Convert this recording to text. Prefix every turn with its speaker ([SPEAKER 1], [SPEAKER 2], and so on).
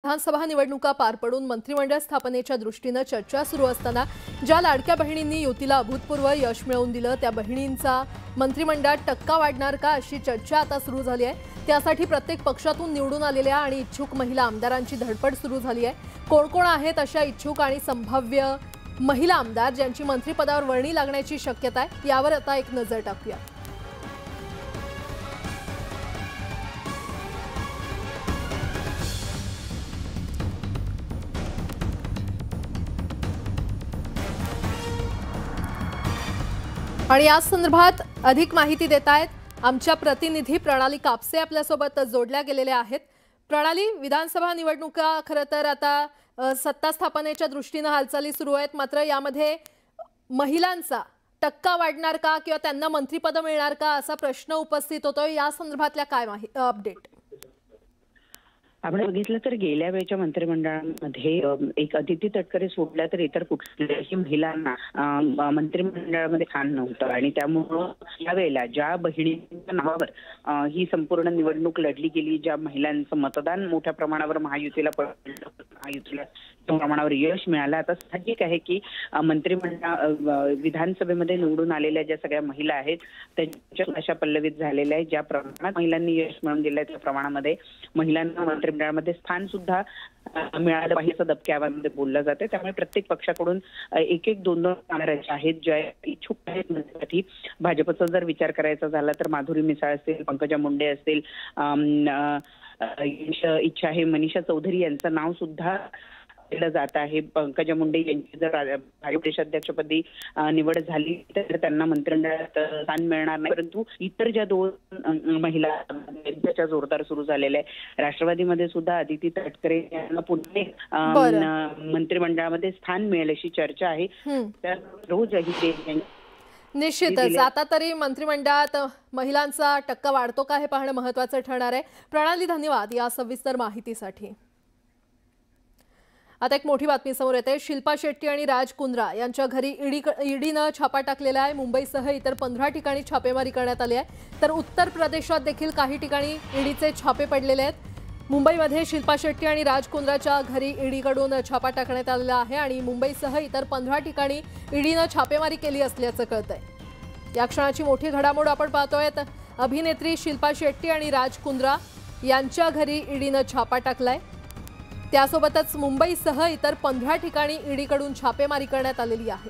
[SPEAKER 1] विधानसभा निवडणुका पार पडून मंत्रिमंडळ स्थापनेच्या दृष्टीने चर्चा सुरू असताना ज्या लाडक्या बहिणींनी युतीला अभूतपूर्व यश मिळवून दिलं त्या बहिणींचा मंत्रिमंडळात टक्का वाढणार का अशी चर्चा आता सुरू झाली आहे। त्यासाठी प्रत्येक पक्षातून निवडून आलेल्या आणि इच्छुक महिला आमदारांची धडपड सुरू झाली आहे। कोण कोण आहेत अशा इच्छुक आणि संभाव्य महिला आमदार ज्यांची मंत्रिपदावर वर्णी लागण्याची शक्यता आहे यावर आता एक नजर टाकूया। आणि या संदर्भात अधिक माहिती देत आहेत आमच्या प्रतिनिधी प्रणाली कापसे आपल्यासोबत जोडल्या गेलेल्या आहेत। प्रणाली, विधानसभा निवडणुका खरं तर आता सत्ता स्थापनेच्या दृष्टीने हालचाली सुरू आहेत, मात्र यामध्ये महिलांचा टक्का वाढणार का किंवा त्यांना मंत्रिपद मिळणार का असा प्रश्न उपस्थित होतोय। या संदर्भातल्या काय अपडेट?
[SPEAKER 2] आपण बघितलं तर गेल्या वेळच्या मंत्रिमंडळामध्ये एक अदिती तटकरे सोडल्या तर इतर कुठल्याही महिलांना मंत्रिमंडळामध्ये स्थान नव्हतं आणि त्यामुळं यावेळेला ज्या बहिणींच्या नावावर ही संपूर्ण निवडणूक लढली गेली, ज्या महिलांचं मतदान मोठ्या प्रमाणावर महायुतीला पडलं, महायुतीला प्रमाणावर यश मिळालं, आता साहजिक आहे की विधानसभेमध्ये निवडून आलेल्या ज्या सगळ्या महिला आहेत त्यांच्या अशा पल्लवित झालेल्या आहेत। ज्या प्रमाणात महिलांनी यश मिळवून दिलंय त्या प्रमाणामध्ये महिलांना मंत्रिमंडळामध्ये स्थान सुद्धा मिळालं पाहिजे दबक्या आवाजामध्ये बोललं जाते। त्यामुळे प्रत्येक पक्षाकडून एक एक दोन आमदारांचे आहेत ज्या इच्छुक आहेत मंत्रिपदी। भाजपचा जर विचार करायचा झाला तर माधुरी मिसाळ असतील, पंकजा मुंडे असतील, इच्छा आहे मनीषा चौधरी यांचं नाव सुद्धा जात आहे। पंकजा मुंडे यांची जर भाजप प्रदेशाध्यक्षपदी निवड झाली तर त्यांना मंत्रिमंडळात स्थान मिळणार नाही, परंतु इतर ज्या दोन महिला त्यांच्या जोरदार सुरू झालेल्या आहे। राष्ट्रवादीमध्ये सुद्धा अदिती तटकरे यांना पुन्हा मंत्रिमंडळामध्ये स्थान मिळेल अशी चर्चा आहे। तर रोजही
[SPEAKER 1] निश्चितच आता तरी मंत्रिमंडळात महिलांचा टक्का वाढतो का हे पाहणं महत्त्वाचं ठरणार आहे। प्रणाली, धन्यवाद या सविस्तर माहितीसाठी। आता एक मोठी बातमी समोर येते। शिल्पा शेट्टी आणि राज कुंद्रा यांच्या घरी ईडीनं छापा टाकलेला आहे। मुंबईसह इतर 15 ठिकाणी छापेमारी करण्यात आली आहे, तर उत्तर प्रदेशात देखील काही ठिकाणी ईडीचे छापे पडलेले आहेत। मुंबईमध्ये शिल्पा शेट्टी आणि राज कुंद्राच्या घरी ईडीकडून छापा टाकण्यात आलेला आहे आणि मुंबईसह इतर 15 ठिकाणी ईडीनं छापेमारी केली असल्याचं कळतंय। या क्षणाची मोठी घडामोड आपण पाहतोय। अभिनेत्री शिल्पा शेट्टी आणि राज कुंद्रा यांच्या घरी ईडीनं छापा टाकलाय, त्यासोबतच मुंबईसह इतर 15 ठिकाणी ईडीकडून छापेमारी करण्यात आलेली आहे।